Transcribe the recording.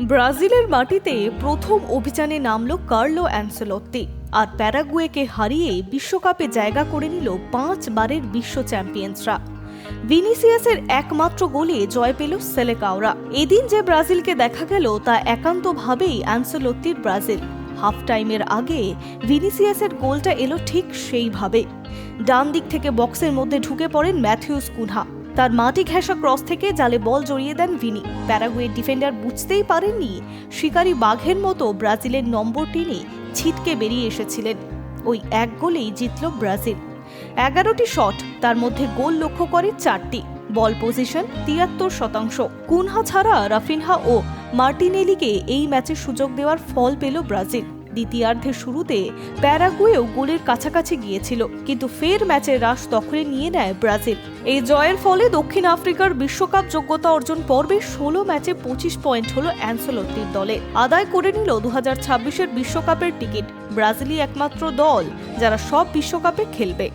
ব্রাজিলের মাটিতে প্রথম অভিযানে নামল কার্লো অ্যানসেলোত্তি আর প্যারাগুয়েকে হারিয়ে বিশ্বকাপে জায়গা করে নিল 5 বারের বিশ্ব চ্যাম্পিয়ন্সরা। ভিনিসিয়াসের একমাত্র গোলে জয় পেল সেলেকাওরা। এদিন যে ব্রাজিলকে দেখা গেল তা একান্তভাবেই অ্যানসেলোত্তির ব্রাজিল। হাফ টাইমের আগে ভিনিসিয়াসের গোলটা এলো ঠিক সেইভাবে। ডান দিক থেকে বক্সের মধ্যে ঢুকে পড়েন ম্যাথিউস কুনহা। তার মাটি ঘেঁষা ক্রস থেকে জালে বল জড়িয়ে দেন ভিনি। প্যারাগুয়ের ডিফেন্ডার বুঝতেই পারেননি শিকারী বাঘের মতো ব্রাজিলের নম্বর টেনে ছিটকে বেরিয়ে এসেছিলেন। ওই এক গোলেই জিতল ব্রাজিল। 11টি শট, তার মধ্যে গোল লক্ষ্য করে 4টি। বল পজিশন 73%। কুনহা ছাড়া রাফিনহা ও মার্টিনেলিকে এই ম্যাচে সুযোগ দেওয়ার ফল পেল ব্রাজিল। দ্বিতীয়ার্ধের শুরুতে প্যারাগুয়েও গোলের কাছাকাছি গিয়েছিল, কিন্তু ফের ম্যাচের রাশ দখলে নিয়ে নেয় ব্রাজিল। এই জয়ের ফলে দক্ষিণ আফ্রিকার বিশ্বকাপ যোগ্যতা অর্জন পর্বে 16 ম্যাচে 25 পয়েন্ট হলো অ্যানসেলোত্তির দলে। আদায় করে নিল 2026-এর বিশ্বকাপের টিকিট। ব্রাজিলই একমাত্র দল যারা সব বিশ্বকাপে খেলবে।